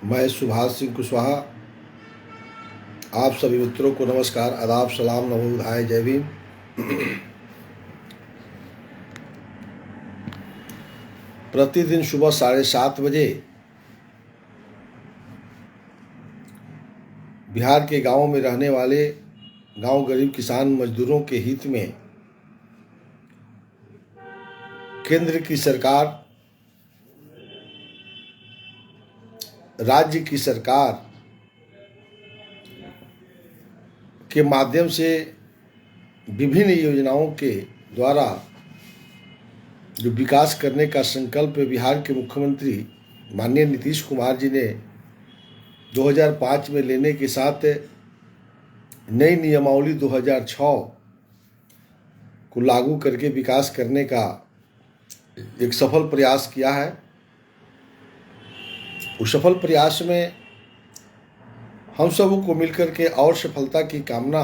मैं सुभाष सिंह कुशवाहा आप सभी मित्रों को नमस्कार, आदाब, सलाम, नमो बुद्धाय, जय भीम। प्रतिदिन सुबह 7:30 बजे बिहार के गांवों में रहने वाले गांव गरीब किसान मजदूरों के हित में केंद्र की सरकार, राज्य की सरकार के माध्यम से विभिन्न योजनाओं के द्वारा जो विकास करने का संकल्प बिहार के मुख्यमंत्री माननीय नीतीश कुमार जी ने 2005 में लेने के साथ नई नियमावली 2006 को लागू करके विकास करने का एक सफल प्रयास किया है। उस सफल प्रयास में हम सबों को मिलकर के और सफलता की कामना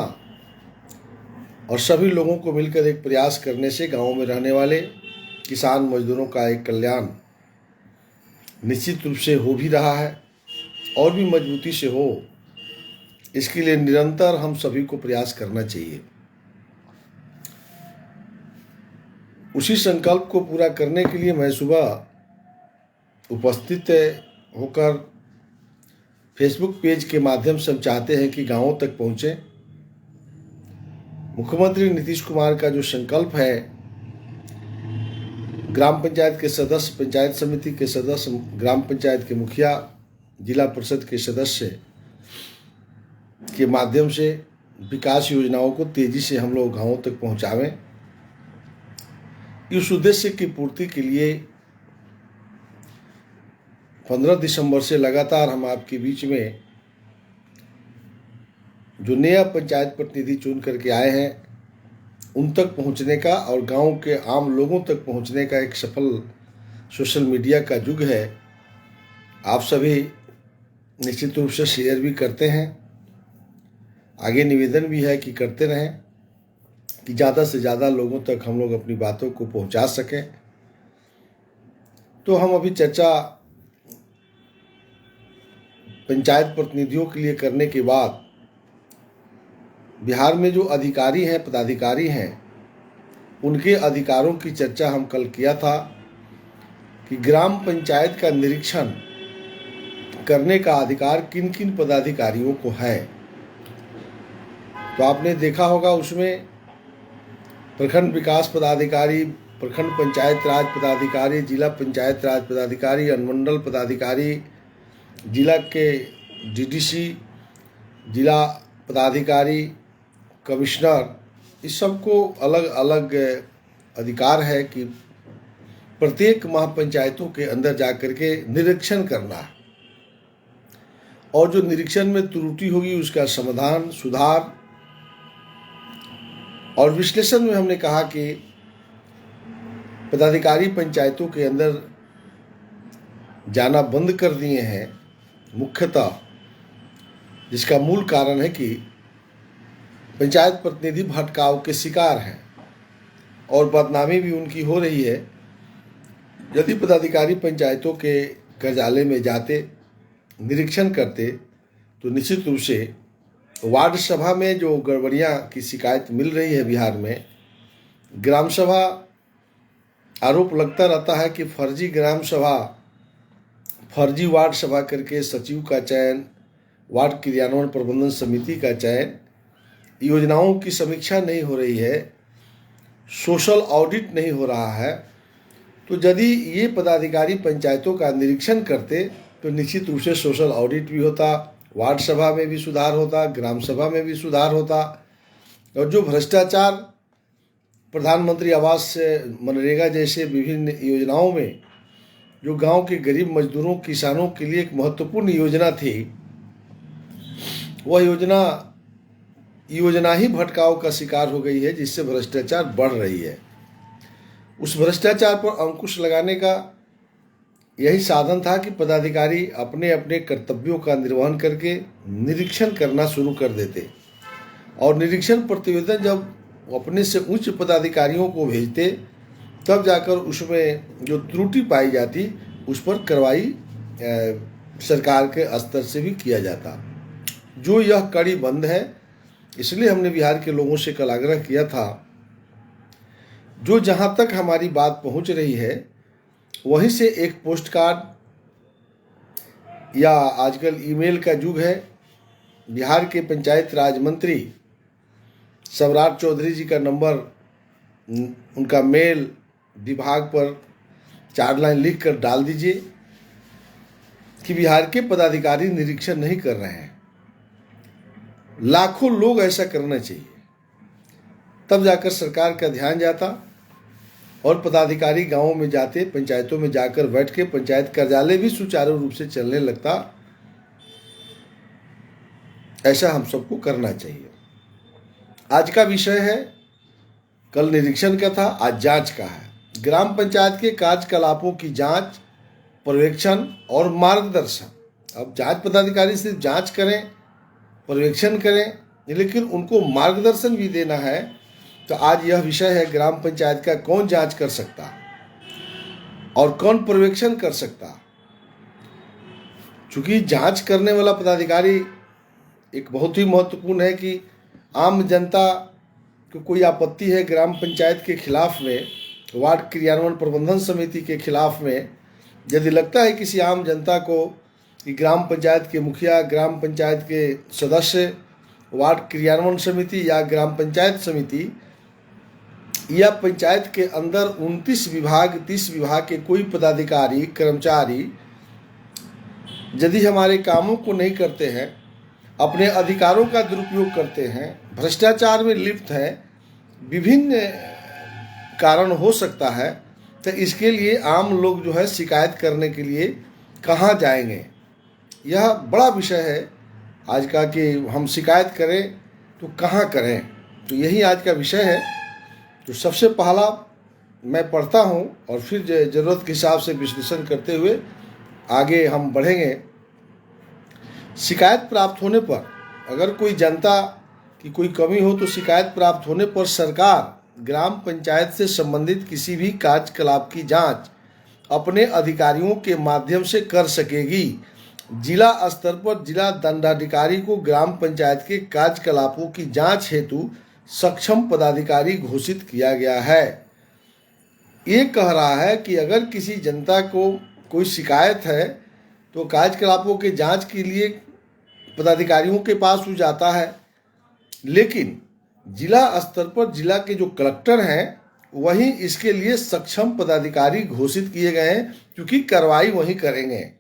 और सभी लोगों को मिलकर एक प्रयास करने से गांवों में रहने वाले किसान मजदूरों का एक कल्याण निश्चित रूप से हो भी रहा है और भी मजबूती से हो, इसके लिए निरंतर हम सभी को प्रयास करना चाहिए। उसी संकल्प को पूरा करने के लिए मैं सुबह उपस्थित होकर फेसबुक पेज के माध्यम से हम चाहते हैं कि गांवों तक पहुँचें। मुख्यमंत्री नीतीश कुमार का जो संकल्प है, ग्राम पंचायत के सदस्य, पंचायत समिति के सदस्य, ग्राम पंचायत के मुखिया, जिला परिषद के सदस्य के माध्यम से विकास योजनाओं को तेजी से हम लोग गांवों तक पहुंचावें। इस उद्देश्य की पूर्ति के लिए 15 दिसंबर से लगातार हम आपके बीच में जो नया पंचायत प्रतिनिधि चुन करके आए हैं उन तक पहुंचने का और गांव के आम लोगों तक पहुंचने का एक सफल सोशल मीडिया का युग है। आप सभी निश्चित रूप से शेयर भी करते हैं, आगे निवेदन भी है कि करते रहें कि ज़्यादा से ज़्यादा लोगों तक हम लोग अपनी बातों को पहुंचा सकें। तो हम अभी चर्चा पंचायत प्रतिनिधियों के लिए करने के बाद बिहार में जो अधिकारी हैं, पदाधिकारी हैं, उनके अधिकारों की चर्चा हम कल किया था कि ग्राम पंचायत का निरीक्षण करने का अधिकार किन किन पदाधिकारियों को है। तो आपने देखा होगा उसमें प्रखंड विकास पदाधिकारी, प्रखंड पंचायत राज पदाधिकारी, जिला पंचायत राज पदाधिकारी, अनुमंडल पदाधिकारी, जिला के डीडीसी, जिला पदाधिकारी, कमिश्नर, इस सबको अलग अलग अधिकार है कि प्रत्येक महापंचायतों के अंदर जाकर के निरीक्षण करना है और जो निरीक्षण में त्रुटि होगी उसका समाधान, सुधार और विश्लेषण में हमने कहा कि पदाधिकारी पंचायतों के अंदर जाना बंद कर दिए हैं, मुख्यतः जिसका मूल कारण है कि पंचायत प्रतिनिधि भटकाव के शिकार हैं और बदनामी भी उनकी हो रही है। यदि पदाधिकारी पंचायतों के कार्यालय में जाते, निरीक्षण करते, तो निश्चित रूप से वार्ड सभा में जो गड़बड़ियां की शिकायत मिल रही है बिहार में, ग्राम सभा, आरोप लगता रहता है कि फर्जी ग्राम सभा, फर्जी वार्ड सभा करके सचिव का चयन, वार्ड क्रियान्वयन प्रबंधन समिति का चयन, योजनाओं की समीक्षा नहीं हो रही है, सोशल ऑडिट नहीं हो रहा है। तो यदि ये पदाधिकारी पंचायतों का निरीक्षण करते तो निश्चित रूप से सोशल ऑडिट भी होता, वार्ड सभा में भी सुधार होता, ग्राम सभा में भी सुधार होता और जो भ्रष्टाचार प्रधानमंत्री आवास, मनरेगा जैसे विभिन्न योजनाओं में जो गांव के गरीब मजदूरों, किसानों के लिए एक महत्वपूर्ण योजना थी, वह योजना ही भटकाव का शिकार हो गई है, जिससे भ्रष्टाचार बढ़ रही है। उस भ्रष्टाचार पर अंकुश लगाने का यही साधन था कि पदाधिकारी अपने अपने कर्तव्यों का निर्वहन करके निरीक्षण करना शुरू कर देते और निरीक्षण प्रतिवेदन जब अपने से उच्च पदाधिकारियों को भेजते तब जाकर उसमें जो त्रुटि पाई जाती उस पर कार्रवाई सरकार के स्तर से भी किया जाता। जो यह कड़ी बंद है, इसलिए हमने बिहार के लोगों से कल आग्रह किया था, जो जहाँ तक हमारी बात पहुँच रही है वहीं से एक पोस्ट कार्ड या आजकल ईमेल का युग है, बिहार के पंचायत राज मंत्री सम्राट चौधरी जी का नंबर, उनका मेल विभाग पर 4 लाइन लिख कर डाल दीजिए कि बिहार के पदाधिकारी निरीक्षण नहीं कर रहे हैं। लाखों लोग ऐसा करना चाहिए, तब जाकर सरकार का ध्यान जाता और पदाधिकारी गांवों में जाते, पंचायतों में जाकर बैठ के पंचायत कार्यालय भी सुचारू रूप से चलने लगता। ऐसा हम सबको करना चाहिए। आज का विषय है, कल निरीक्षण का था, आज जांच का है। ग्राम पंचायत के कार्यकलापों की जांच, पर्यवेक्षण और मार्गदर्शन। अब जांच पदाधिकारी सिर्फ जांच करें, पर्यवेक्षण करें, लेकिन उनको मार्गदर्शन भी देना है। तो आज यह विषय है, ग्राम पंचायत का कौन जांच कर सकता और कौन पर्यवेक्षण कर सकता। चूंकि जांच करने वाला पदाधिकारी एक बहुत ही महत्वपूर्ण है कि आम जनता को कोई आपत्ति है ग्राम पंचायत के खिलाफ में, वार्ड क्रियान्वयन प्रबंधन समिति के खिलाफ में, यदि लगता है किसी आम जनता को कि ग्राम पंचायत के मुखिया, ग्राम पंचायत के सदस्य, वार्ड क्रियान्वयन समिति या ग्राम पंचायत समिति या पंचायत के अंदर 29 विभाग 30 विभाग के कोई पदाधिकारी, कर्मचारी यदि हमारे कामों को नहीं करते हैं, अपने अधिकारों का दुरुपयोग करते हैं, भ्रष्टाचार में लिप्त हैं, विभिन्न कारण हो सकता है, तो इसके लिए आम लोग जो है शिकायत करने के लिए कहाँ जाएंगे। यह बड़ा विषय है आज का कि हम शिकायत करें तो कहाँ करें। तो यही आज का विषय है। तो सबसे पहला मैं पढ़ता हूँ और फिर ज़रूरत के हिसाब से विश्लेषण करते हुए आगे हम बढ़ेंगे। शिकायत प्राप्त होने पर, अगर कोई जनता की कोई कमी हो तो शिकायत प्राप्त होने पर सरकार ग्राम पंचायत से संबंधित किसी भी कार्यकलाप की जांच अपने अधिकारियों के माध्यम से कर सकेगी। जिला स्तर पर जिला दंडाधिकारी को ग्राम पंचायत के कार्यकलापों की जांच हेतु सक्षम पदाधिकारी घोषित किया गया है। ये कह रहा है कि अगर किसी जनता को कोई शिकायत है तो कार्यकलापों के जांच के लिए पदाधिकारियों के पास वो जाता है, लेकिन जिला स्तर पर जिला के जो कलेक्टर हैं वही इसके लिए सक्षम पदाधिकारी घोषित किए गए हैं, क्योंकि कार्रवाई वही करेंगे।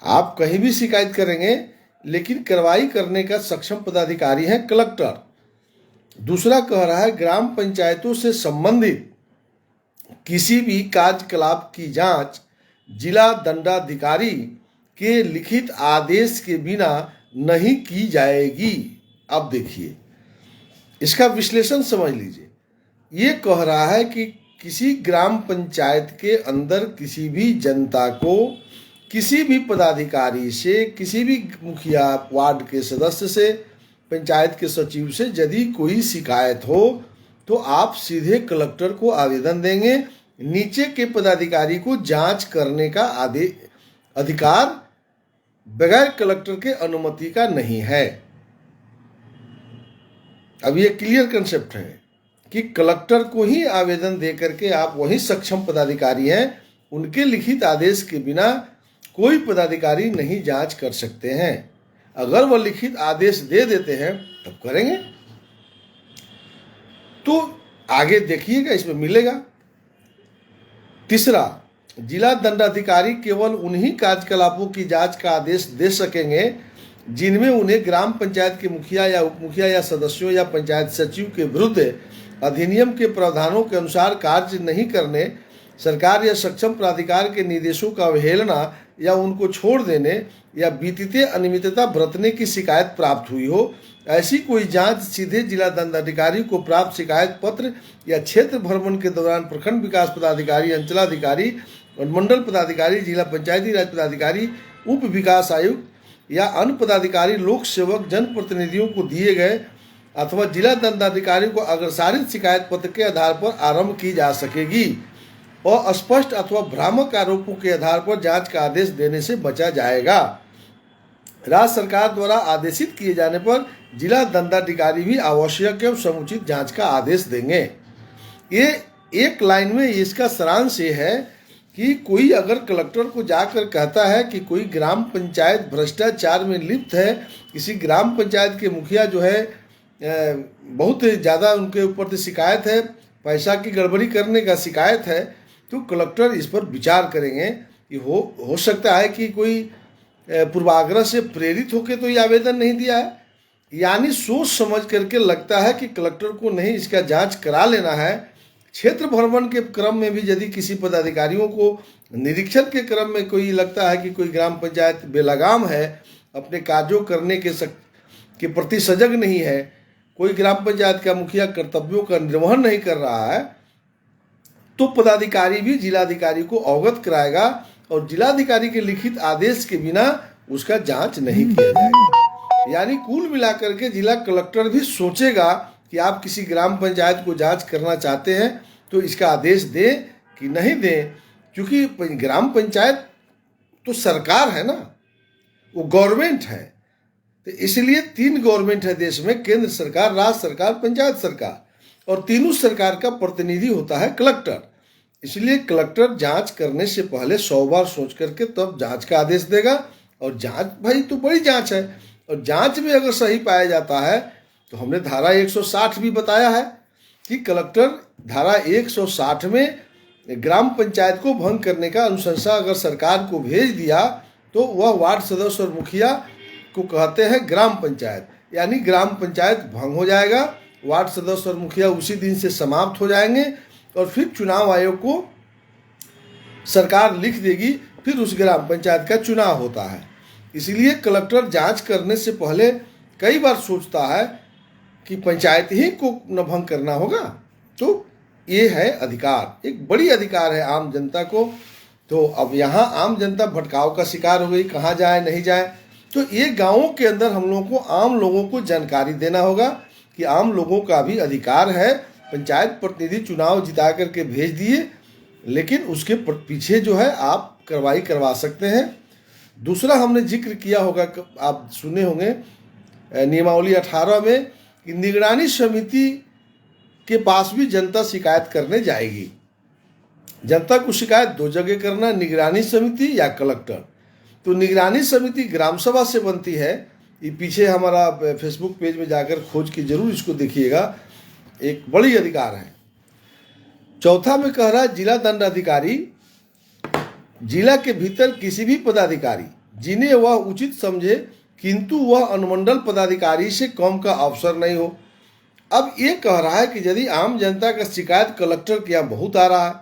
आप कहीं भी शिकायत करेंगे लेकिन कार्रवाई करने का सक्षम पदाधिकारी है कलेक्टर। दूसरा कह रहा है, ग्राम पंचायतों से संबंधित किसी भी कार्यकलाप की जांच जिला दंडाधिकारी के लिखित आदेश के बिना नहीं की जाएगी। अब देखिए, इसका विश्लेषण समझ लीजिए। ये कह रहा है कि किसी ग्राम पंचायत के अंदर किसी भी जनता को किसी भी पदाधिकारी से, किसी भी मुखिया, वार्ड के सदस्य से, पंचायत के सचिव से यदि कोई शिकायत हो तो आप सीधे कलेक्टर को आवेदन देंगे। नीचे के पदाधिकारी को जांच करने का अधिकार बगैर कलेक्टर के अनुमति का नहीं है। अब ये क्लियर कंसेप्ट है कि कलेक्टर को ही आवेदन दे करके आप वही सक्षम पदाधिकारी हैं, उनके लिखित आदेश के बिना कोई पदाधिकारी नहीं जांच कर सकते हैं। अगर वह लिखित आदेश दे देते हैं तब करेंगे। तो आगे देखिएगा, इसमें मिलेगा। तीसरा, जिला दंडाधिकारी केवल उन्हीं कार्यकलापों की जांच का आदेश दे सकेंगे जिनमें उन्हें ग्राम पंचायत के मुखिया या उप मुखिया या सदस्यों या पंचायत सचिव के विरुद्ध अधिनियम के प्रावधानों के अनुसार कार्य नहीं करने, सरकार या सक्षम प्राधिकार के निर्देशों का अवहेलना या उनको छोड़ देने या बीतते अनियमितता बरतने की शिकायत प्राप्त हुई हो। ऐसी कोई जांच सीधे जिला दंडाधिकारी को प्राप्त शिकायत पत्र या क्षेत्र भ्रमण के दौरान प्रखंड विकास पदाधिकारी, अंचलाधिकारी, मंडल पदाधिकारी, जिला पंचायती राज पदाधिकारी, उप विकास आयुक्त या अन्य पदाधिकारी, लोक सेवक, जनप्रतिनिधियों को दिए गए अथवा जिला दंडाधिकारी को अग्रसारित शिकायत पत्र के आधार पर आरंभ की जा सकेगी। अस्पष्ट अथवा भ्रामक आरोपों के आधार पर जांच का आदेश देने से बचा जाएगा। राज्य सरकार द्वारा आदेशित किए जाने पर जिला दंडाधिकारी भी आवश्यक एवं समुचित जांच का आदेश देंगे। ये एक लाइन में इसका सारांश ये है कि कोई अगर कलेक्टर को जाकर कहता है कि कोई ग्राम पंचायत भ्रष्टाचार में लिप्त है, किसी ग्राम पंचायत के मुखिया जो है बहुत ज़्यादा उनके ऊपर से शिकायत है, पैसा की गड़बड़ी करने का शिकायत है, तो कलेक्टर इस पर विचार करेंगे कि हो सकता है कि कोई पूर्वाग्रह से प्रेरित होकर तो ये आवेदन नहीं दिया है, यानी सोच समझ करके लगता है कि कलेक्टर को नहीं इसका जांच करा लेना है। क्षेत्र भ्रमण के क्रम में भी यदि किसी पदाधिकारियों को निरीक्षण के क्रम में कोई लगता है कि कोई ग्राम पंचायत बेलगाम है, अपने कार्यों करने के प्रति सजग नहीं है, कोई ग्राम पंचायत का मुखिया कर्तव्यों का निर्वहन नहीं कर रहा है, तो पदाधिकारी भी जिलाधिकारी को अवगत कराएगा और जिलाधिकारी के लिखित आदेश के बिना उसका जांच नहीं किया जाएगा। यानी कुल मिलाकर के जिला कलेक्टर भी सोचेगा कि आप किसी ग्राम पंचायत को जांच करना चाहते हैं तो इसका आदेश दें कि नहीं दें, क्योंकि ग्राम पंचायत तो सरकार है ना, वो गवर्नमेंट है। तो इसलिए 3 गवर्नमेंट है देश में, केंद्र सरकार, राज्य सरकार, पंचायत सरकार, और तीनों सरकार का प्रतिनिधि होता है कलेक्टर। इसलिए कलेक्टर जांच करने से पहले 100 बार सोच करके तब जांच का आदेश देगा। और जांच भाई तो बड़ी जांच है, और जांच में अगर सही पाया जाता है तो हमने धारा 160 भी बताया है कि कलेक्टर धारा 160 में ग्राम पंचायत को भंग करने का अनुशंसा अगर सरकार को भेज दिया तो वह वार्ड सदस्य और मुखिया को कहते हैं ग्राम पंचायत, यानी ग्राम पंचायत भंग हो जाएगा, वार्ड सदस्य और मुखिया उसी दिन से समाप्त हो जाएंगे और फिर चुनाव आयोग को सरकार लिख देगी, फिर उस ग्राम पंचायत का चुनाव होता है। इसलिए कलेक्टर जांच करने से पहले कई बार सोचता है कि पंचायत ही को न भंग करना होगा। तो ये है अधिकार, एक बड़ी अधिकार है आम जनता को। तो अब यहाँ आम जनता भटकाव का शिकार हो गई, कहाँ जाए नहीं जाए। तो ये गाँवों के अंदर हम लोगों को, आम लोगों को जानकारी देना होगा कि आम लोगों का भी अधिकार है। पंचायत प्रतिनिधि चुनाव जिता करके भेज दिए, लेकिन उसके पीछे जो है आप कार्रवाई करवा सकते हैं। दूसरा हमने जिक्र किया होगा, आप सुने होंगे नियमावली 18 में कि निगरानी समिति के पास भी जनता शिकायत करने जाएगी। जनता को शिकायत 2 जगह करना, निगरानी समिति या कलेक्टर। तो निगरानी समिति ग्राम सभा से बनती है। ये पीछे हमारा फेसबुक पेज में जाकर खोज के जरूर इसको देखिएगा, एक बड़ी अधिकार है। चौथा में कह रहा है जिला दंडाधिकारी जिला के भीतर किसी भी पदाधिकारी जिन्हें वह उचित समझे किंतु वह अनुमंडल पदाधिकारी से कम का अवसर नहीं हो। अब ये कह रहा है कि यदि आम जनता का शिकायत कलेक्टर के यहाँ बहुत आ रहा है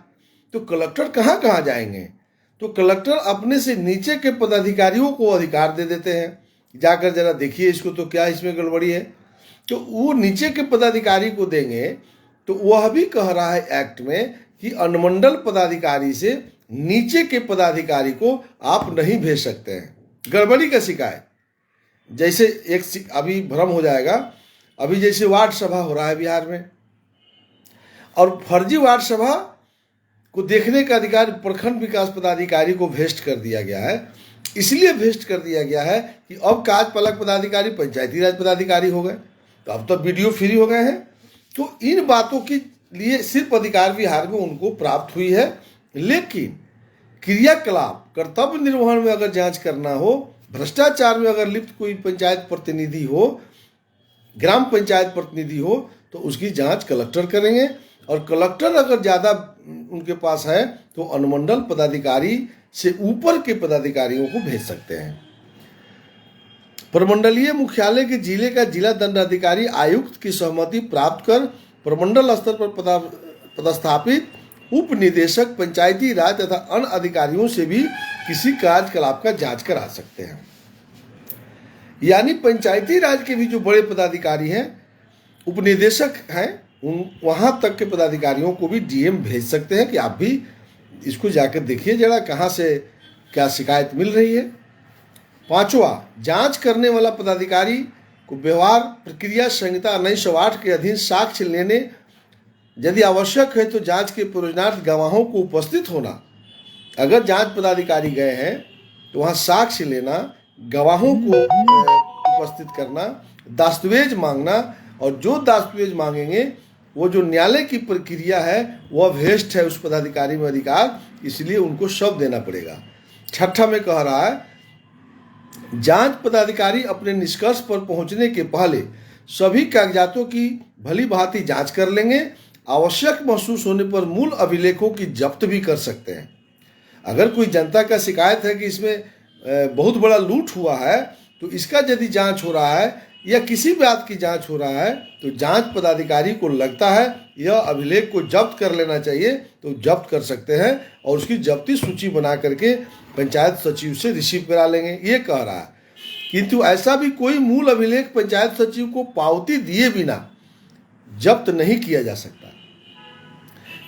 तो कलेक्टर कहाँ कहाँ जाएंगे। तो कलेक्टर अपने से नीचे के पदाधिकारियों को अधिकार दे देते हैं, जाकर जरा देखिए इसको तो क्या इसमें गड़बड़ी है। तो वो नीचे के पदाधिकारी को देंगे। तो वह भी कह रहा है एक्ट में कि अनुमंडल पदाधिकारी से नीचे के पदाधिकारी को आप नहीं भेज सकते हैं गड़बड़ी का शिकायत। जैसे एक अभी भ्रम हो जाएगा, अभी जैसे वार्ड सभा हो रहा है बिहार में, और फर्जी वार्ड सभा को देखने का अधिकार प्रखंड विकास पदाधिकारी को भेस्ट कर दिया गया है। इसलिए भेस्ट कर दिया गया है कि अब कार्यपालक पदाधिकारी पंचायती राज पदाधिकारी हो गए, तो अब तो वीडियो फ्री हो गए हैं। तो इन बातों के लिए सिर्फ अधिकार बिहार में उनको प्राप्त हुई है, लेकिन क्रियाकलाप कर्तव्य निर्वहन में अगर जांच करना हो, भ्रष्टाचार में अगर लिप्त कोई पंचायत प्रतिनिधि हो, ग्राम पंचायत प्रतिनिधि हो, तो उसकी जांच कलेक्टर करेंगे। और कलेक्टर अगर ज़्यादा उनके पास है तो अनुमंडल पदाधिकारी से ऊपर के पदाधिकारियों को भेज सकते हैं। प्रमंडलीय मुख्यालय के जिले का जिला दंडाधिकारी आयुक्त की सहमति प्राप्त कर प्रमंडल स्तर पर पदस्थापित उप निदेशक पंचायती राज तथा अन्य अधिकारियों से भी किसी कार्यकलाप का जांच करा सकते हैं। यानी पंचायती राज के भी जो बड़े पदाधिकारी हैं, उपनिदेशक हैं, वहां तक के पदाधिकारियों को भी डीएम भेज सकते हैं कि आप भी इसको जाकर देखिए जरा कहाँ से क्या शिकायत मिल रही है। 5वां, जांच करने वाला पदाधिकारी को व्यवहार प्रक्रिया संहिता 1908 के अधीन साक्ष्य लेने यदि आवश्यक है तो जांच के प्रयोजनार्थ गवाहों को उपस्थित होना। अगर जांच पदाधिकारी गए हैं तो वहाँ साक्ष्य लेना, गवाहों को उपस्थित करना, दस्तावेज मांगना, और जो दस्तावेज मांगेंगे वो जो न्यायालय की प्रक्रिया है वह वेस्ट है उस पदाधिकारी में अधिकार, इसलिए उनको शब्द देना पड़ेगा। छठा में कह रहा है जांच पदाधिकारी अपने निष्कर्ष पर पहुंचने के पहले सभी कागजातों की भली भांति जांच कर लेंगे। आवश्यक महसूस होने पर मूल अभिलेखों की जब्त भी कर सकते हैं। अगर कोई जनता का शिकायत है कि इसमें बहुत बड़ा लूट हुआ है तो इसका यदि जांच हो रहा है या किसी बात की जांच हो रहा है तो जांच पदाधिकारी को लगता है यह अभिलेख को जब्त कर लेना चाहिए तो जब्त कर सकते हैं और उसकी जब्ती सूची बना करके पंचायत सचिव से रिसीव करा लेंगे, ये कह रहा है। किंतु ऐसा भी कोई मूल अभिलेख पंचायत सचिव को पावती दिए बिना जब्त नहीं किया जा सकता।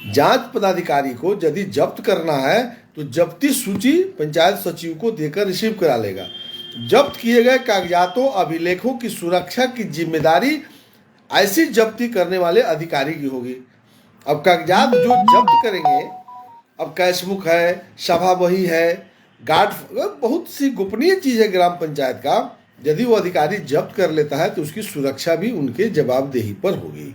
जांच पदाधिकारी को यदि जब्त करना है तो जब्ती सूची पंचायत सचिव को देकर रिसीव करा लेगा। जब्त किए गए कागजातों अभिलेखों की सुरक्षा की जिम्मेदारी ऐसी जब्ती करने वाले अधिकारी की होगी। अब कागजात जो जब्त करेंगे, अब कैशबुक है, सभा बही है, गार्ड, बहुत सी गोपनीय चीज है ग्राम पंचायत का, यदि वो अधिकारी जब्त कर लेता है तो उसकी सुरक्षा भी उनके जवाबदेही पर होगी।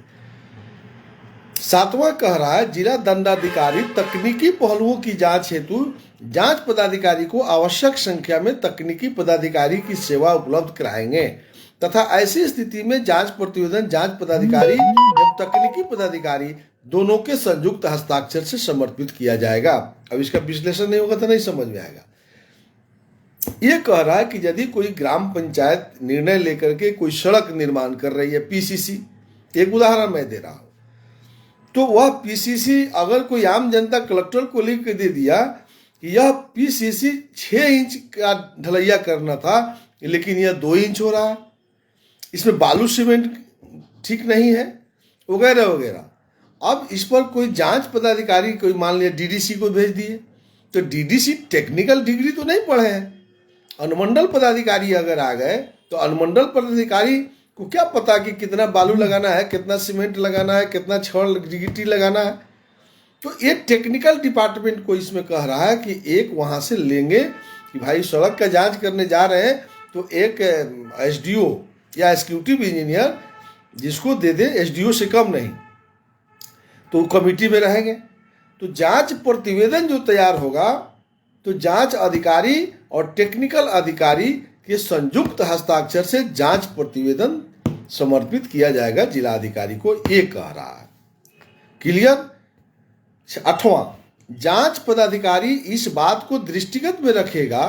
सातवां कह रहा है जिला दंडाधिकारी तकनीकी पहलुओं की जांच हेतु जांच पदाधिकारी को आवश्यक संख्या में तकनीकी पदाधिकारी की सेवा उपलब्ध कराएंगे तथा ऐसी स्थिति में जांच प्रतिवेदन जांच पदाधिकारी एवं तकनीकी पदाधिकारी दोनों के संयुक्त हस्ताक्षर से समर्पित किया जाएगा। अब इसका विश्लेषण नहीं होगा तो नहीं समझ में आएगा। ये कह रहा है कि यदि कोई ग्राम पंचायत निर्णय लेकर के कोई सड़क निर्माण कर रही है, पीसीसी, एक उदाहरण मैं दे रहा हूं, तो वह पीसीसी अगर कोई आम जनता कलेक्टर को लिख के दे दिया कि यह पीसीसी 6 इंच का ढलैया करना था लेकिन यह 2 इंच हो रहा है, इसमें बालू सीमेंट ठीक नहीं है, वगैरह वगैरह। अब इस पर कोई जांच पदाधिकारी कोई मान लिया डीडीसी को भेज दिए, तो डीडीसी टेक्निकल डिग्री तो नहीं पढ़े हैं। अनुमंडल पदाधिकारी अगर आ गए तो अनुमंडल पदाधिकारी को क्या पता कि कितना बालू लगाना है, कितना सीमेंट लगाना है, कितना छड़ गिट्टी लगाना है। तो ये टेक्निकल डिपार्टमेंट को इसमें कह रहा है कि एक वहाँ से लेंगे कि भाई सड़क का जांच करने जा रहे हैं तो एक एसडीओ या एग्जीक्यूटिव इंजीनियर जिसको दे दे, एसडीओ से कम नहीं, तो कमेटी में रहेंगे। तो जांच प्रतिवेदन जो तैयार होगा तो जांच अधिकारी और टेक्निकल अधिकारी के संयुक्त हस्ताक्षर से जांच प्रतिवेदन समर्पित किया जाएगा जिला अधिकारी को, ये कह रहा है। क्लियर। 8वां, जांच पदाधिकारी इस बात को दृष्टिगत में रखेगा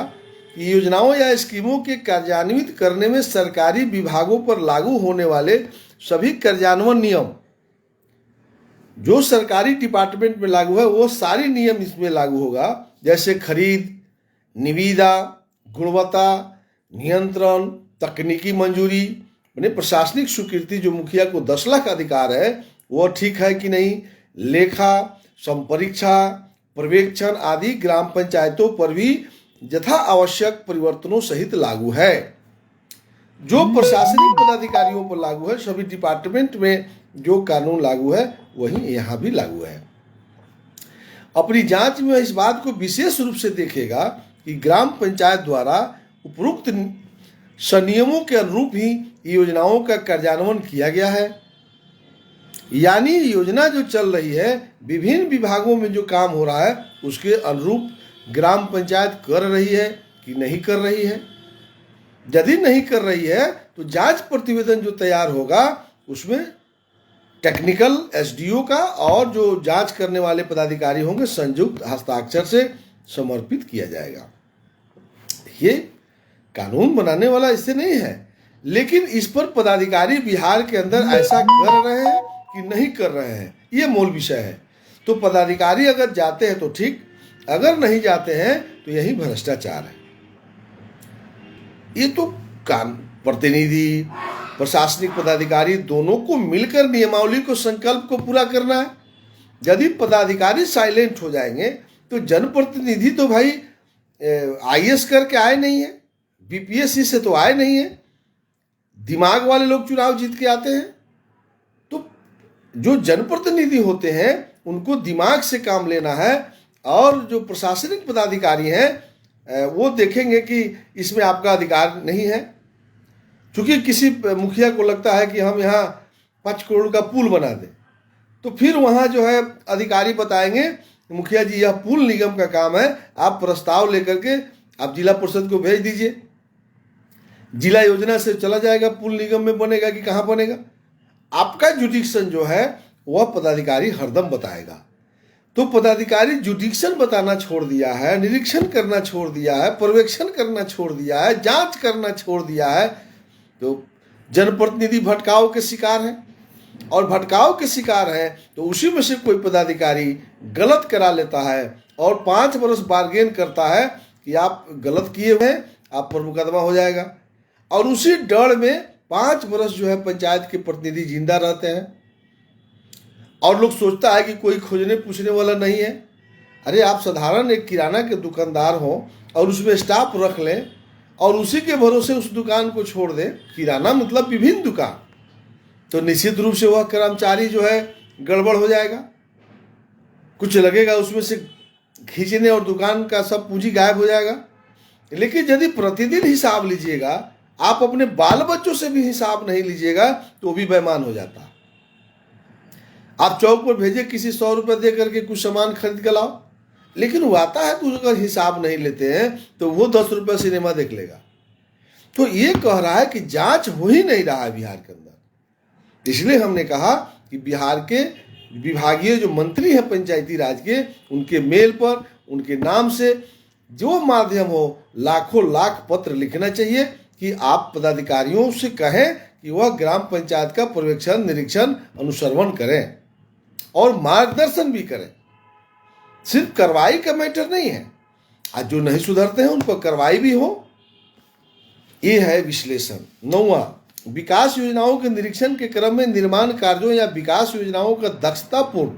कि योजनाओं या स्कीमों के कार्यान्वित करने में सरकारी विभागों पर लागू होने वाले सभी कार्यान्वयन नियम जो सरकारी डिपार्टमेंट में लागू है वो सारी नियम इसमें लागू होगा, जैसे खरीद, निविदा, गुणवत्ता नियंत्रण, तकनीकी मंजूरी, यानी प्रशासनिक स्वीकृति जो मुखिया को 10 लाख अधिकार है वो ठीक है कि नहीं, लेखा, संपरीक्षा, पर्यवेक्षण आदि ग्राम पंचायतों पर भी यथा आवश्यक परिवर्तनों सहित लागू है। जो प्रशासनिक पदाधिकारियों पर लागू है, सभी डिपार्टमेंट में जो कानून लागू है वही यहाँ भी लागू है। अपनी जांच में इस बात को विशेष रूप से देखेगा कि ग्राम पंचायत द्वारा उपरोक्त संनियमों के अनुरूप ही योजनाओं का कार्यान्वयन किया गया है, यानी योजना जो चल रही है विभिन्न विभागों में जो काम हो रहा है उसके अनुरूप ग्राम पंचायत कर रही है कि नहीं कर रही है। यदि नहीं कर रही है तो जांच प्रतिवेदन जो तैयार होगा उसमें टेक्निकल एसडीओ का और जो जांच करने वाले पदाधिकारी होंगे संयुक्त हस्ताक्षर से समर्पित किया जाएगा। ये कानून बनाने वाला इससे नहीं है, लेकिन इस पर पदाधिकारी बिहार के अंदर ऐसा कर रहे हैं कि नहीं कर रहे हैं, ये मूल विषय है। तो पदाधिकारी अगर जाते हैं तो ठीक, अगर नहीं जाते हैं तो यही भ्रष्टाचार है। ये तो प्रतिनिधि प्रशासनिक पदाधिकारी दोनों को मिलकर नियमावली को संकल्प को पूरा करना है। यदि पदाधिकारी साइलेंट हो जाएंगे तो जनप्रतिनिधि तो भाई आईएएस करके आए नहीं है, बीपीएससी से तो आए नहीं है, दिमाग वाले लोग चुनाव जीत के आते हैं। तो जो जनप्रतिनिधि होते हैं उनको दिमाग से काम लेना है, और जो प्रशासनिक पदाधिकारी हैं वो देखेंगे कि इसमें आपका अधिकार नहीं है। क्योंकि किसी मुखिया को लगता है कि हम यहाँ 5 करोड़ का पुल बना दें, तो फिर वहाँ जो है अधिकारी बताएंगे मुखिया जी यह पुल निगम का काम है, आप प्रस्ताव लेकर के आप जिला परिषद को भेज दीजिए, जिला योजना से चला जाएगा, पुल निगम में बनेगा कि कहाँ बनेगा। आपका जुडिक्शन जो है वह पदाधिकारी हरदम बताएगा। तो पदाधिकारी जुडिक्शन बताना छोड़ दिया है, निरीक्षण करना छोड़ दिया है, पर्यवेक्षण करना छोड़ दिया है, जांच करना छोड़ दिया है, तो जनप्रतिनिधि भटकाव के शिकार है। और भटकाव के शिकार है तो उसी में से कोई पदाधिकारी गलत करा लेता है और 5 वर्ष बार्गेन करता है कि आप गलत किए हुए हैं, आप पर मुकदमा हो जाएगा। और उसी डर में 5 वर्ष जो है पंचायत के प्रतिनिधि जिंदा रहते हैं, और लोग सोचता है कि कोई खोजने पूछने वाला नहीं है। अरे आप साधारण एक किराना के दुकानदार हो और उसमें स्टाफ रख लें और उसी के भरोसे उस दुकान को छोड़ दें, किराना मतलब विभिन्न दुकान, तो निश्चित रूप से वह कर्मचारी जो है गड़बड़ हो जाएगा, कुछ लगेगा उसमें से खींचने और दुकान का सब पूंजी गायब हो जाएगा। लेकिन यदि प्रतिदिन हिसाब लीजिएगा, आप अपने बाल बच्चों से भी हिसाब नहीं लीजिएगा तो वो भी बेईमान हो जाता। आप चौक पर भेजे किसी 100 रुपये दे करके कुछ सामान खरीद कर लाओ, लेकिन वो आता है तो अगर हिसाब नहीं लेते हैं तो वो 10 रुपये सिनेमा देख लेगा। तो ये कह रहा है कि जांच हो ही नहीं रहा है बिहार के अंदर। इसलिए हमने कहा कि बिहार के विभागीय जो मंत्री हैं पंचायती राज के, उनके मेल पर उनके नाम से जो माध्यम हो लाखों लाख पत्र लिखना चाहिए कि आप पदाधिकारियों से कहें कि वह ग्राम पंचायत का पर्यवेक्षण, निरीक्षण, अनुश्रवण करें और मार्गदर्शन भी करें। सिर्फ कार्रवाई का मैटर नहीं है, आज जो नहीं सुधरते हैं उन पर कार्रवाई भी हो। ये है विश्लेषण। 9वां, विकास योजनाओं के निरीक्षण के क्रम में निर्माण कार्यों या विकास योजनाओं का दक्षतापूर्ण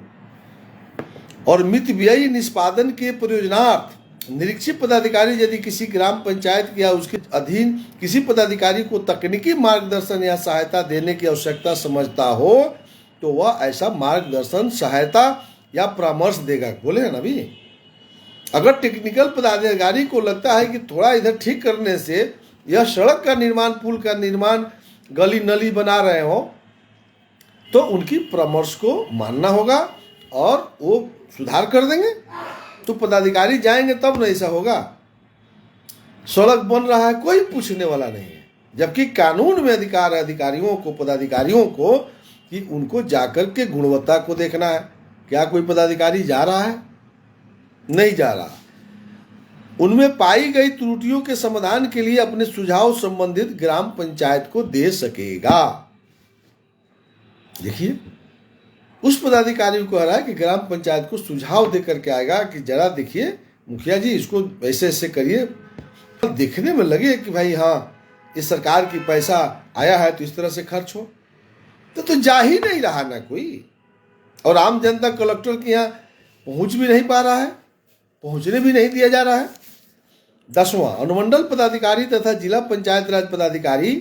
और मितव्ययी निष्पादन के प्रयोजनार्थ निरीक्षित पदाधिकारी यदि किसी ग्राम पंचायत या उसके अधीन किसी पदाधिकारी को तकनीकी मार्गदर्शन या सहायता देने की आवश्यकता समझता हो तो वह ऐसा मार्गदर्शन, सहायता या परामर्श देगा। बोले हैं ना अभी, अगर टेक्निकल पदाधिकारी को लगता है कि थोड़ा इधर ठीक करने से यह सड़क का निर्माण, पुल का निर्माण, गली नली बना रहे हो, तो उनकी परामर्श को मानना होगा और वो सुधार कर देंगे। तो पदाधिकारी जाएंगे तब ना ऐसा होगा। सड़क बन रहा है कोई पूछने वाला नहीं है, जबकि कानून में अधिकार है अधिकारियों को, पदाधिकारियों को, कि उनको जाकर के गुणवत्ता को देखना है। क्या कोई पदाधिकारी जा रहा है? नहीं जा रहा। उनमें पाई गई त्रुटियों के समाधान के लिए अपने सुझाव संबंधित ग्राम पंचायत को दे सकेगा। देखिए, उस पदाधिकारी को कह रहा है कि ग्राम पंचायत को सुझाव देकर के आएगा कि जरा देखिए मुखिया जी, इसको ऐसे ऐसे करिए, देखने में लगे कि भाई हाँ इस सरकार की पैसा आया है तो इस तरह से खर्च हो। तो जा ही नहीं रहा ना कोई, और आम जनता कलेक्टर के यहाँ पहुंच भी नहीं पा रहा है, पहुंचने भी नहीं दिया जा रहा है। 10वां, अनुमंडल पदाधिकारी तथा जिला पंचायत राज पदाधिकारी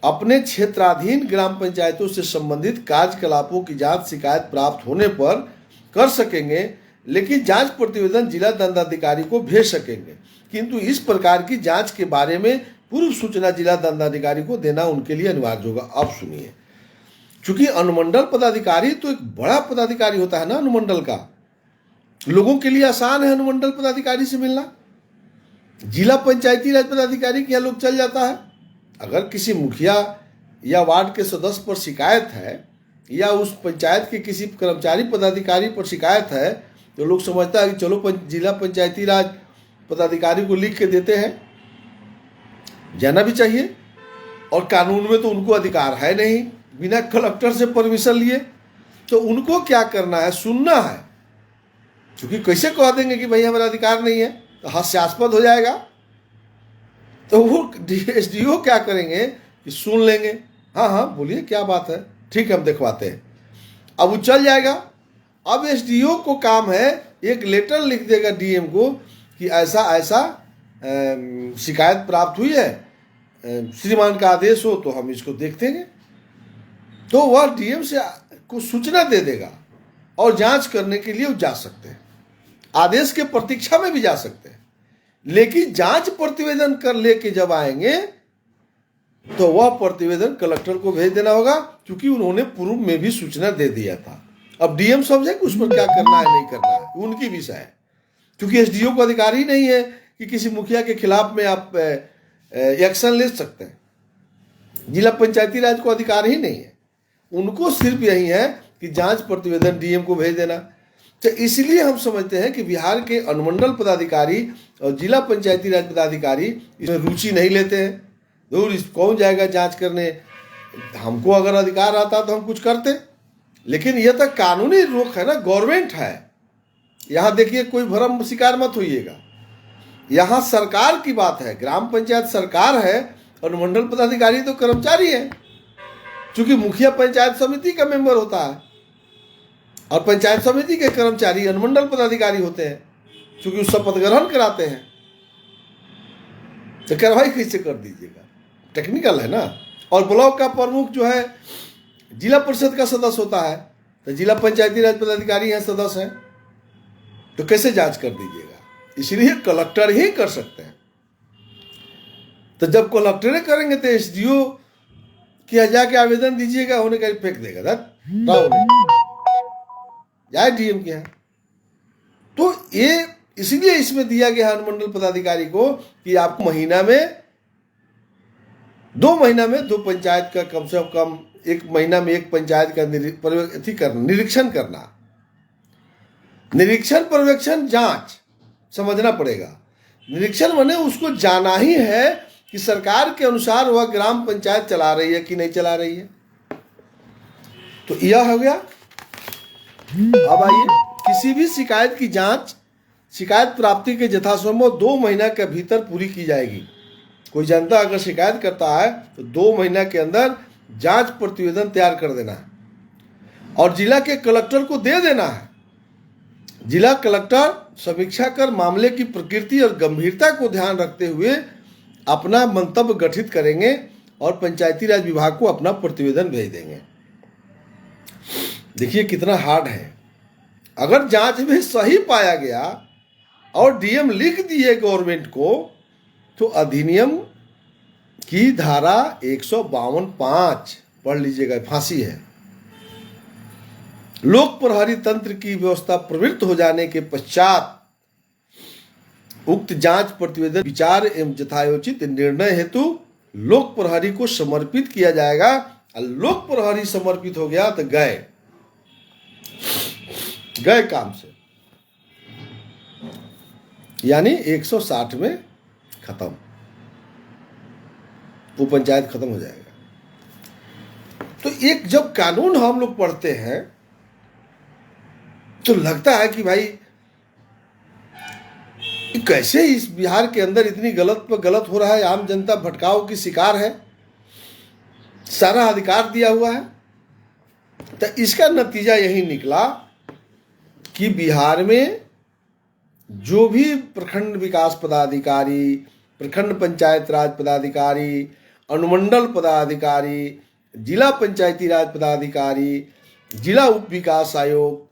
अपने क्षेत्राधीन ग्राम पंचायतों से संबंधित कार्यकलापों की जांच शिकायत प्राप्त होने पर कर सकेंगे, लेकिन जांच प्रतिवेदन जिला दंडाधिकारी को भेज सकेंगे, किंतु इस प्रकार की जांच के बारे में पूर्व सूचना जिला दंडाधिकारी को देना उनके लिए अनिवार्य होगा। अब सुनिए, क्योंकि अनुमंडल पदाधिकारी तो एक बड़ा पदाधिकारी होता है ना, अनुमंडल का, लोगों के लिए आसान है अनुमंडल पदाधिकारी से मिलना। जिला पंचायती राज पदाधिकारी के यहाँ लोग चल जाता है। अगर किसी मुखिया या वार्ड के सदस्य पर शिकायत है या उस पंचायत के किसी कर्मचारी पदाधिकारी पर शिकायत है तो लोग समझता है कि चलो जिला पंचायती राज पदाधिकारी को लिख के देते हैं, जाना भी चाहिए। और कानून में तो उनको अधिकार है नहीं बिना कलेक्टर से परमिशन लिए, तो उनको क्या करना है, सुनना है। क्योंकि कैसे कह देंगे कि भाई हमारा अधिकार नहीं है, तो हास्यास्पद हो जाएगा। तो वो एसडीओ क्या करेंगे कि सुन लेंगे, हाँ हाँ बोलिए क्या बात है, ठीक है हम दिखवाते हैं। अब वो चल जाएगा। अब एसडीओ को काम है एक लेटर लिख देगा डीएम को कि ऐसा ऐसा शिकायत प्राप्त हुई है, श्रीमान का आदेश हो तो हम इसको देख देंगे। तो वह डीएम से को सूचना दे देगा और जांच करने के लिए वो जा सकते हैं, आदेश के प्रतीक्षा में भी जा सकते हैं। लेकिन जांच प्रतिवेदन कर लेके जब आएंगे तो वह प्रतिवेदन कलेक्टर को भेज देना होगा, क्योंकि उन्होंने पूर्व में भी सूचना दे दिया था। अब डीएम समझे कि उस पर क्या करना है नहीं करना है, उनकी विषय है, क्योंकि एसडीओ को अधिकार ही नहीं है कि किसी मुखिया के खिलाफ में आप एक्शन ले सकते हैं। जिला पंचायती राज को अधिकार ही नहीं है, उनको सिर्फ यही है कि जांच प्रतिवेदन डीएम को भेज देना। तो इसलिए हम समझते हैं कि बिहार के अनुमंडल पदाधिकारी और जिला पंचायती राज पदाधिकारी इसमें रुचि नहीं लेते हैं। दूर कौन जाएगा जांच करने, हमको अगर अधिकार आता तो हम कुछ करते, लेकिन यह तो कानूनी रोक है ना, गवर्नमेंट है। यहाँ देखिए, कोई भ्रम शिकार मत होइएगा, यहाँ सरकार की बात है, ग्राम पंचायत सरकार है, अनुमंडल पदाधिकारी तो कर्मचारी है। चूंकि मुखिया पंचायत समिति का मेंबर होता है और पंचायत समिति के कर्मचारी अनुमंडल पदाधिकारी होते हैं, चूंकि शपथ ग्रहण कराते हैं। तो कार्रवाई कैसे कर दीजिएगा, टेक्निकल है ना। और ब्लॉक का प्रमुख जो है जिला परिषद का सदस्य होता है, तो जिला पंचायती राज पदाधिकारी यहाँ सदस्य हैं, तो कैसे जांच कर दीजिएगा। इसलिए कलेक्टर ही कर सकते हैं। तो जब कलेक्टर करेंगे तो एसडीओ कि जाके आवेदन दीजिएगा, होने का फेंक देगा जाए डीएम के यहाँ। तो ये इसलिए इसमें दिया गया अनुमंडल पदाधिकारी को कि आपको महीना में 2 महीना में 2 पंचायत का कम से कम 1 महीना में 1 पंचायत का निरीक्षण करना। निरीक्षण पर्यवेक्षण जांच समझना पड़ेगा। निरीक्षण माने उसको जाना ही है कि सरकार के अनुसार वह ग्राम पंचायत चला रही है कि नहीं चला रही है। तो यह हो गया। अब आइए, किसी भी शिकायत की जांच शिकायत प्राप्ति के यथासंभव 2 महीना के भीतर पूरी की जाएगी। कोई जनता अगर शिकायत करता है तो 2 महीना के अंदर जांच प्रतिवेदन तैयार कर देना है और जिला के कलेक्टर को दे देना है। जिला कलेक्टर समीक्षा कर मामले की प्रकृति और गंभीरता को ध्यान रखते हुए अपना मंतव्य गठित करेंगे और पंचायती राज विभाग को अपना प्रतिवेदन भेज देंगे। देखिए कितना हार्ड है। अगर जांच में सही पाया गया और डीएम लिख दिए गवर्नमेंट को, तो अधिनियम की धारा 152(5) पढ़ लीजिएगा, फांसी है। लोक प्रहरी तंत्र की व्यवस्था प्रवृत्त हो जाने के पश्चात उक्त जांच प्रतिवेदन विचार एवं यथायोचित निर्णय हेतु लोक प्रहरी को समर्पित किया जाएगा। और लोक प्रहरी समर्पित हो गया तो गए काम से, यानी 160 में खत्म, वो पंचायत खत्म हो जाएगा। तो एक जब कानून हम लोग पढ़ते हैं तो लगता है कि भाई कैसे इस बिहार के अंदर इतनी गलत पर गलत हो रहा है, आम जनता भटकाव की शिकार है, सारा अधिकार दिया हुआ है। तो इसका नतीजा यही निकला कि बिहार में जो भी प्रखंड विकास पदाधिकारी, प्रखंड पंचायत राज पदाधिकारी, अनुमंडल पदाधिकारी, जिला पंचायती राज पदाधिकारी, जिला उप विकास आयोग,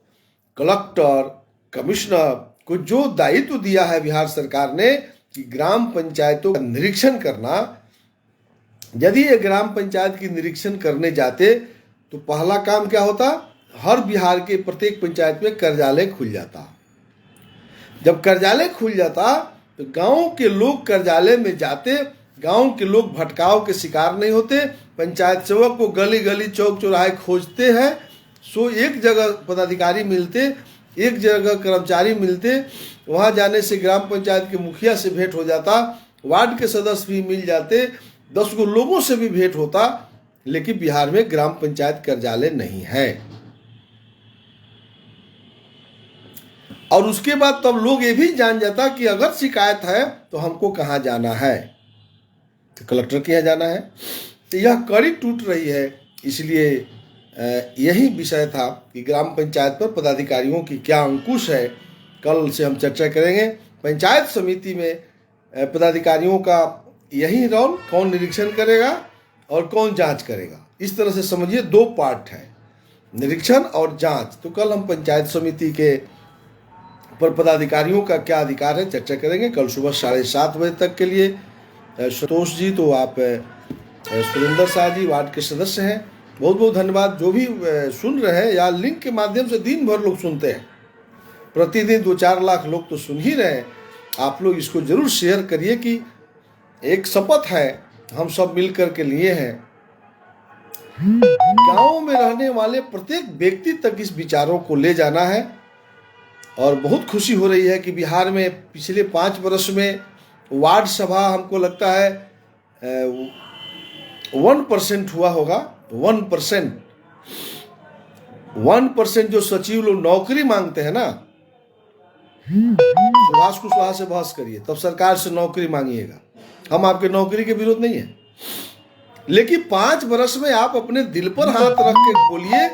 कलेक्टर, कमिश्नर को जो दायित्व दिया है बिहार सरकार ने कि ग्राम पंचायतों का निरीक्षण करना, यदि ये ग्राम पंचायत की निरीक्षण करने जाते तो पहला काम क्या होता, हर बिहार के प्रत्येक पंचायत में कार्यालय खुल जाता। जब कार्यालय खुल जाता तो गांव के लोग कार्यालय में जाते, गांव के लोग भटकाव के शिकार नहीं होते। पंचायत सेवक को गली गली चौक चौराहे खोजते हैं, सो एक जगह पदाधिकारी मिलते, एक जगह कर्मचारी मिलते, वहां जाने से ग्राम पंचायत के मुखिया से भेंट हो जाता, वार्ड के सदस्य भी मिल जाते, 10 गो लोगों से भी भेंट होता। लेकिन बिहार में ग्राम पंचायत कार्यालय नहीं है। और उसके बाद तब लोग ये भी जान जाता कि अगर शिकायत है तो हमको कहाँ जाना है, तो कलेक्टर के यहाँ जाना है। तो यह कड़ी टूट रही है। इसलिए यही विषय था कि ग्राम पंचायत पर पदाधिकारियों की क्या अंकुश है, कल से हम चर्चा करेंगे। पंचायत समिति में पदाधिकारियों का यही रोल, कौन निरीक्षण करेगा और कौन जांच करेगा। इस तरह से समझिए 2 पार्ट है। निरीक्षण और जांच। तो कल हम पंचायत समिति के पर पदाधिकारियों का क्या अधिकार है चर्चा करेंगे। कल सुबह 7:30 बजे तक के लिए संतोष जी, तो आप सुरेंद्र शाह जी वार्ड के सदस्य हैं, बहुत बहुत धन्यवाद। जो भी सुन रहे हैं या लिंक के माध्यम से दिन भर लोग सुनते हैं, प्रतिदिन 2-4 लाख लोग तो सुन ही रहे हैं। आप लोग इसको जरूर शेयर करिए कि एक शपथ है हम सब मिल कर के लिए हैं, गांव में रहने वाले प्रत्येक व्यक्ति तक इस विचारों को ले जाना है। और बहुत खुशी हो रही है कि बिहार में पिछले 5 वर्ष में वार्ड सभा हमको लगता है 1% हुआ होगा। 1% जो सचिव लोग नौकरी मांगते हैं ना, सुभाष कुशवाहा से बहस करिए, तब सरकार से नौकरी मांगिएगा। हम आपके नौकरी के विरोध नहीं है, लेकिन 5 वर्ष में आप अपने दिल पर हाथ रख के बोलिए,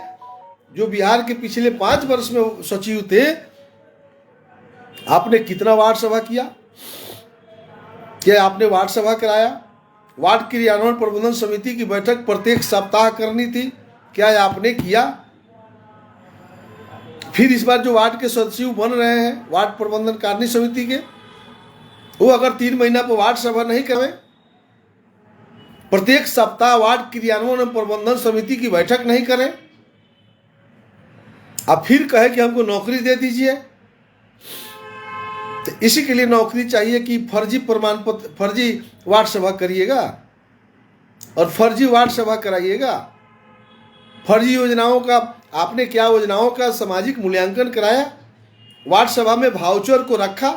जो बिहार के पिछले 5 वर्ष में सचिव थे, आपने कितना वार्ड सभा किया? क्या आपने वार्ड सभा कराया? वार्ड क्रियान्वयन प्रबंधन समिति की बैठक प्रत्येक सप्ताह करनी थी, क्या आपने किया? फिर इस बार जो वार्ड के सचिव बन रहे हैं वार्ड प्रबंधन कार्य समिति के, वो अगर 3 महीना पर वार्ड सभा नहीं करें, प्रत्येक सप्ताह वार्ड क्रियान्वयन प्रबंधन समिति की बैठक नहीं करें, आप फिर कहे कि हमको नौकरी दे दीजिए, तो इसी के लिए नौकरी चाहिए कि फर्जी प्रमाण पत्र, फर्जी वार्ड सभा करिएगा और फर्जी वार्ड सभा कराइएगा। फर्जी योजनाओं का आपने क्या योजनाओं का सामाजिक मूल्यांकन कराया? वार्ड सभा में वाउचर को रखा,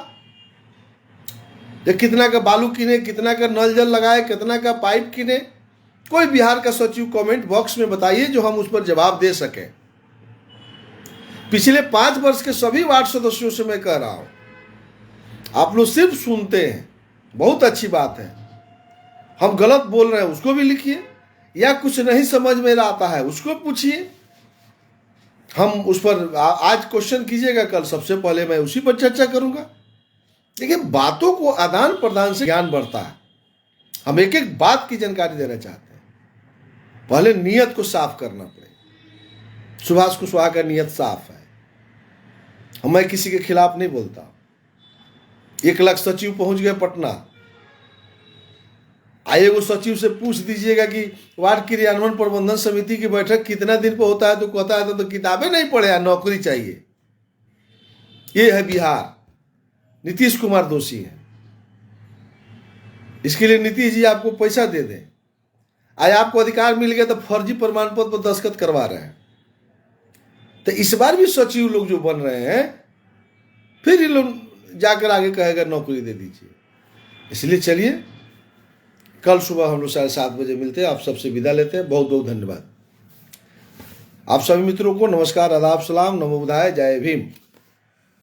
कितना का बालू किने, कितना का नल जल लगाए, कितना का पाइप किने। कोई बिहार का सचिव कमेंट बॉक्स में बताइए जो हम उस पर जवाब दे सकें। पिछले 5 वर्ष के सभी वार्ड सदस्यों से मैं कह रहा हूं, आप लोग सिर्फ सुनते हैं, बहुत अच्छी बात है। हम गलत बोल रहे हैं उसको भी लिखिए, या कुछ नहीं समझ में आता है उसको पूछिए, हम उस पर आज क्वेश्चन कीजिएगा, कल सबसे पहले मैं उसी पर चर्चा करूंगा। देखिए, बातों को आदान प्रदान से ज्ञान बढ़ता है। हम एक एक बात की जानकारी देना चाहते हैं, पहले नियत को साफ करना पड़ेगा। सुभाष कुशवाहा का नियत साफ है, मैं किसी के खिलाफ नहीं बोलता। 1 लाख सचिव पहुंच गए पटना, आइए वो सचिव से पूछ दीजिएगा कि वार्ड क्रियान्वयन प्रबंधन समिति की बैठक कितना दिन पर होता है, तो कहता है तो किताबें नहीं पढ़े, नौकरी चाहिए। ये है बिहार, नीतीश कुमार दोषी है। इसके लिए नीतीश जी आपको पैसा दे दें, आज आपको अधिकार मिल गया तो फर्जी प्रमाण पत्र पर दस्तखत करवा रहे हैं। तो इस बार भी सचिव लोग जो बन रहे हैं, फिर ये लोग जाकर आगे कहेगा नौकरी दे दीजिए। इसलिए चलिए, कल सुबह हम लोग 7:30 बजे मिलते हैं। आप सबसे विदा लेते हैं। बहुत बहुत धन्यवाद। आप सभी मित्रों को नमस्कार, आदाब, सलाम, नमो बुद्धाय, जय भीम।